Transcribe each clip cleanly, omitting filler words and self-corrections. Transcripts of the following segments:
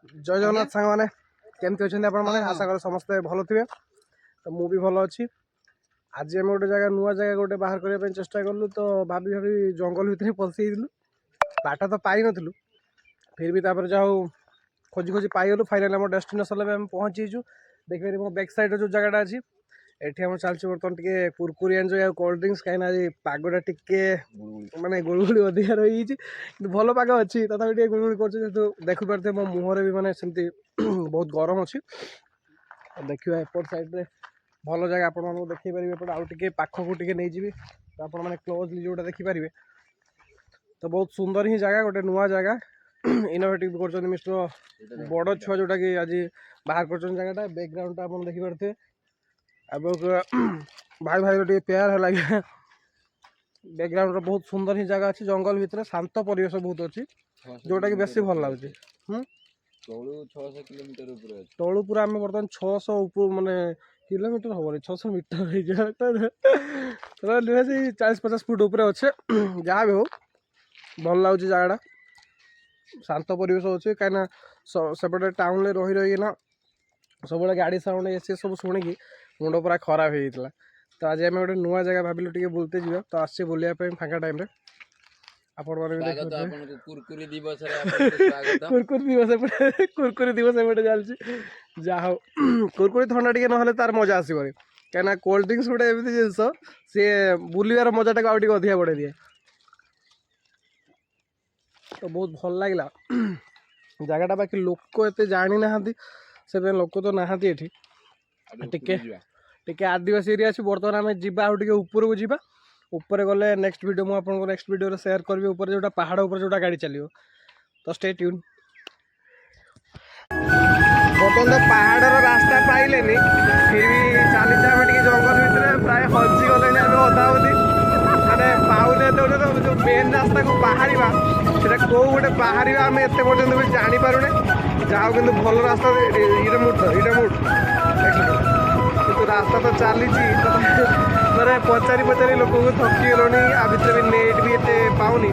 जय जगन्नाथ सांग मैंने केमती अच्छा आपण मैंने आशा कर समस्ते भल थे तो मुझे भल अच्छी आज आम गोटे जगह नुआ जगह गोटे बाहर करने चेष्टा कलु तो भाभी भाभी जंगल भितर पशि बाट तो पाई नु फिर भी तापर जा खोजी खोजी पाइगलु फाइनाली आम डेस्टिनेशन आम पहुँचीचु देखिए मो बैक साइड जो जगह अच्छी एठी हम चलছে बर्तमान टिके कुरकुरी एंजॉय आ कोल्ड ड्रिंक्स कहीं आज पागटा टिके माने गुलगुली अधिका रही कि भल पाग अच्छी तथा टे गुलगुली कर देखी पारे मो मुहर भी माने सेमती बहुत गरम अच्छी देखिए एपट साइड रे भल जगह आपको देखी पारे एपट आउ टे पाखक टे नहीं जी तो आप क्लोजली जोटा देखिपारे तो बहुत सुंदर ही जगह गोटे नुआ जगह इनोवेटिव कर मिस्टर बड़ छुआ जोटा कि आज बाहर कर जगह बैकग्राउंड आप देखिपारे अब भाई भाई गोटे पेयर है लगे बैकग्राउंड बहुत सुंदर ही जगह अच्छी जंगल भितर शांत परिवेश बहुत अच्छी जोटा कि बेसी भल लगे तलू पूरा आम बर्तमान 600 ऊपर माने किलोमीटर हम 600 मीटर 40-50 फुट ऊपर अच्छे जहाँ भी हो भल लगुच जगह शांत परिवेश अच्छे कहीं सेपटे टाउन में रही रही ना सब गाड़ी साउंड ये सब शुणिकी मुंड पूरा खराब हो तो आज आम गोटे नुआ जगह भाविलु टे बुलते जा तो आसचे बुलिया फाँका टाइम कुरकुरी दिवस कुरकुरी दिवस एपटे चलती जहा हो कुरकुरी थंडा टे ना तार मजा आसो कहीं कोल्ड ड्रिंक्स गोटे एमती जिनस सी बुलार मजाटा आगे अधिका बढ़े दिए तो बहुत भल लगे जगटा बाकी लोक एत जानी ना से लोक तो नहांती एठी टिके आदिवासी एरिया अच्छी बर्तमान आम जा ऊपर को जीवा ऊपर गले नेक्स्ट वीडियो मुझे आपको नेक्स्ट वीडियो शेयर करी ऊपर जोटा पहाड़ ऊपर जोटा गाड़ी चलो तो स्टे ट्यून बर्तमान तो पहाड़ रास्ता पाइले फिर भी चली जंगल भितर प्राय हजी गले अधा अधी मैंने पाने जो मेन रास्ता को बाहर कौ गोटे बाहर आम एत पर्यटन भी जानीपारे जहाँ कि भल रास्ता ये मुठ किंतु रास्ता तो चली मैंने पचारि पचारि लोक थकी गलुनी आ भितर भी नेट भी एते पाऊनी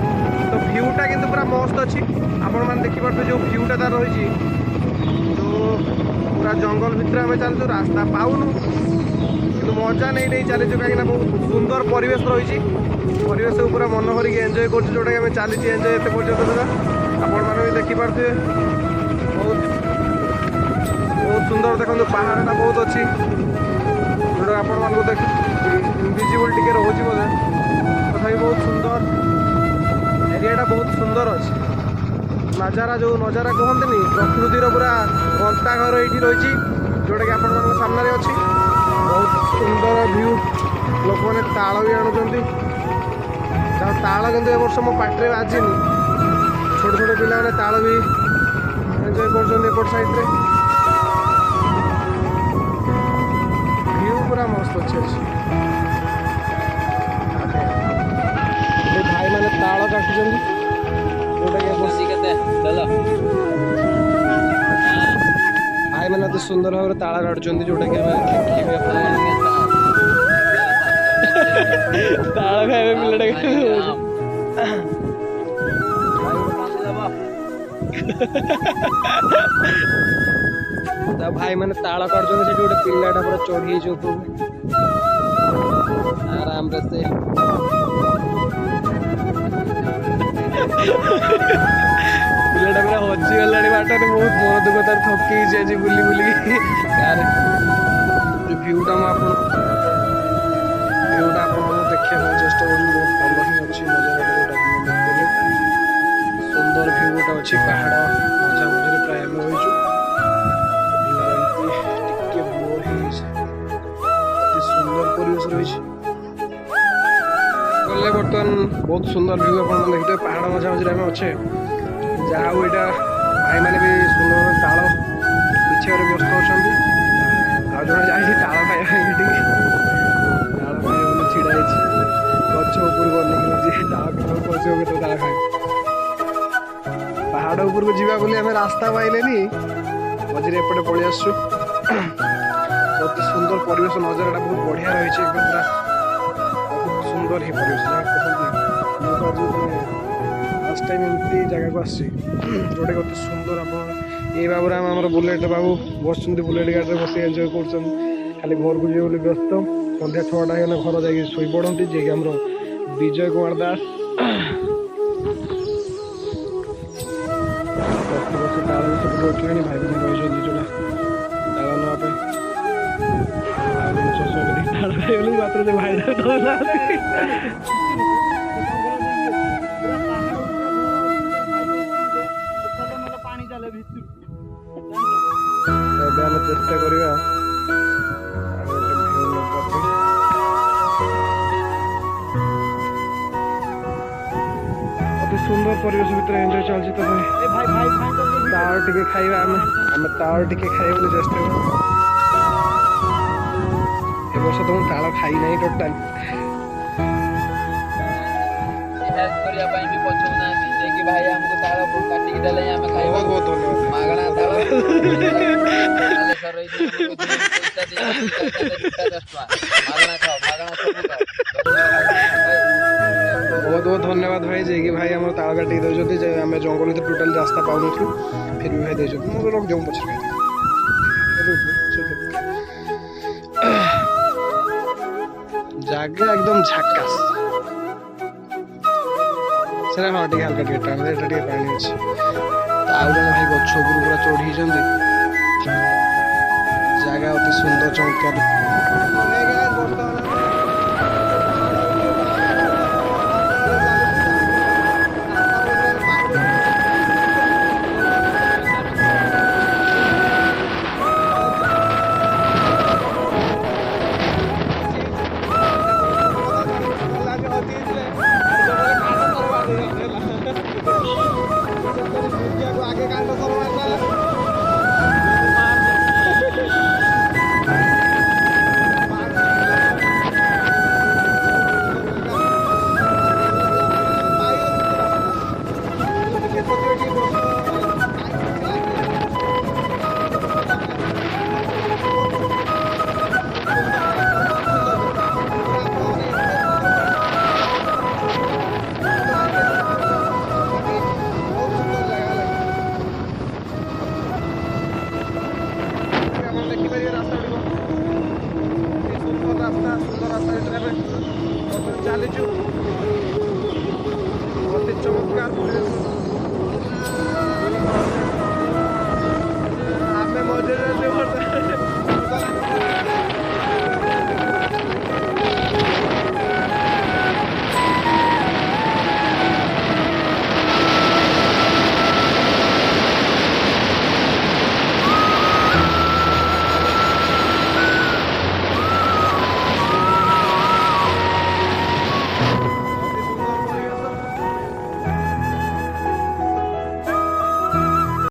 तो भ्यूटा किंतु पूरा मस्त अच्छी आपण मैंने देखिपे जो भ्यूटा तार रही तो पूरा जंगल भितर आम चलु रास्ता पाऊनु कि मजा नहीं नहीं चलीचु कहीं बहुत सुंदर परिवेश रही परिवेश पूरा मन भर एंजॉय कर जोटा कि चली एंजॉय एत पर्यटन आपण मैंने भी देखिपे बहुत बहुत सुंदर देखो पहाड़टा बहुत अच्छी जोटा आपण देख इनविजिबल टिके रोचे बोले तथा बहुत सुंदर एरियाटा बहुत सुंदर अच्छे नजारा जो नजारा कहते प्रकृतिर पूरा गंता घर ये रही जोटा कि आपण सामने अच्छी बहुत सुंदर भ्यू लोक मैंने ताल भी आणुंट ताल कितु ए वर्ष मो पाटे बाजिनी छोट छोट पिला मैंने ताल भी एंजॉय कर साइड भ्यू पूरा मस्त अच्छे भाई मैंने ताल काटुं भाई मैंने तो सुंदर भाव ताल काटुं जोटा कि ताल खाए पिलाटा भाई मैंने ताल काटुं से गोटे पिलाटा पूरा चढ़ी आराम से पिलाटा पूरा हजिगला बाटर बहुत मन दुख तार थकी आज बुली बुली यार जो भ्यूटा भ्यूटा आप देखा चेष्टा कर भल ही अच्छी नजर सुंदर भ्यू गोटे अच्छी पहाड़ मझा मझे प्राय आम रही सुंदर परिवेश रही गले बर्तमान बहुत सुंदर भ्यू आप देखते पहाड़ मझा मझे आम अच्छे जहाँ यहाँ भाई मैंने भी सुंदर ताल बिछार व्यस्त अच्छा आ जो जा ताल खाई ताल खाई छिड़ा गच उपर गल ताल खाए पहाड़ उपर को जीवा बोली आम रास्ता पाइले मझे एपटे पलि आसु बहुत सुंदर परिवेश नजरटा बहुत बढ़िया रही एकदम पूरा बहुत सुंदर ही परिवेश जहाँ कहते फर्स्ट टाइम एमती जगह को आसी जोटा कि सुंदर आप ये बाबू राम आम बुलेट बाबू बस बुलेट गाड़ी में बस एंजय कर खाली घर को जीव व्यस्त सन्ध्या 6टा हो घर जाकि शोई पड़ती जे कि आम विजय कुमार दास बस ताल सब उठे भाई भी रही जोटा ताल नापे मात्र भाई ଆମେ ଚେଷ୍ଟା କରିବା ଅତି ସୁନ୍ଦର ପରିବେଶ ଭିତରେ ଏନ୍ଜୟ ଚାଲିଛି ତ ତାଳ ଟିକେ ଖାଇବା ଆମେ ତାଳ ଟିକେ ଖାଇବା ବୋଲି ଚେଷ୍ଟା କରୁ ଏ ବର୍ଷ ତ ମୁଁ ତାଳ ଖାଇ ନାହିଁ ଟୋଟାଲ କରିବା ପାଇଁ ବି ପଛଉନାହାନ୍ତି ଯେ କି ଭାଇ ଆମକୁ ତାଳ କାଟିକି ଦେଲେ ଆମେ ଖାଇବା। ବହୁତ ଧନ୍ୟବାଦ ମାଗଣା ତାଳ बहुत बहुत धन्यवाद भाई जे कि भाई आम ताल काटिक दे आम जंगल टोटाल रास्ता पाऊन फिर भी भाई दे रख जाऊँ पछे जगह एकदम झकास से हाँ टे हल्का टे टाण टे पानी अच्छे आउ जन भाई गछ पूरा चढ़ी जगह अति सुंदर चमत्कार रास्ता सुंदर रास्ता चलीचु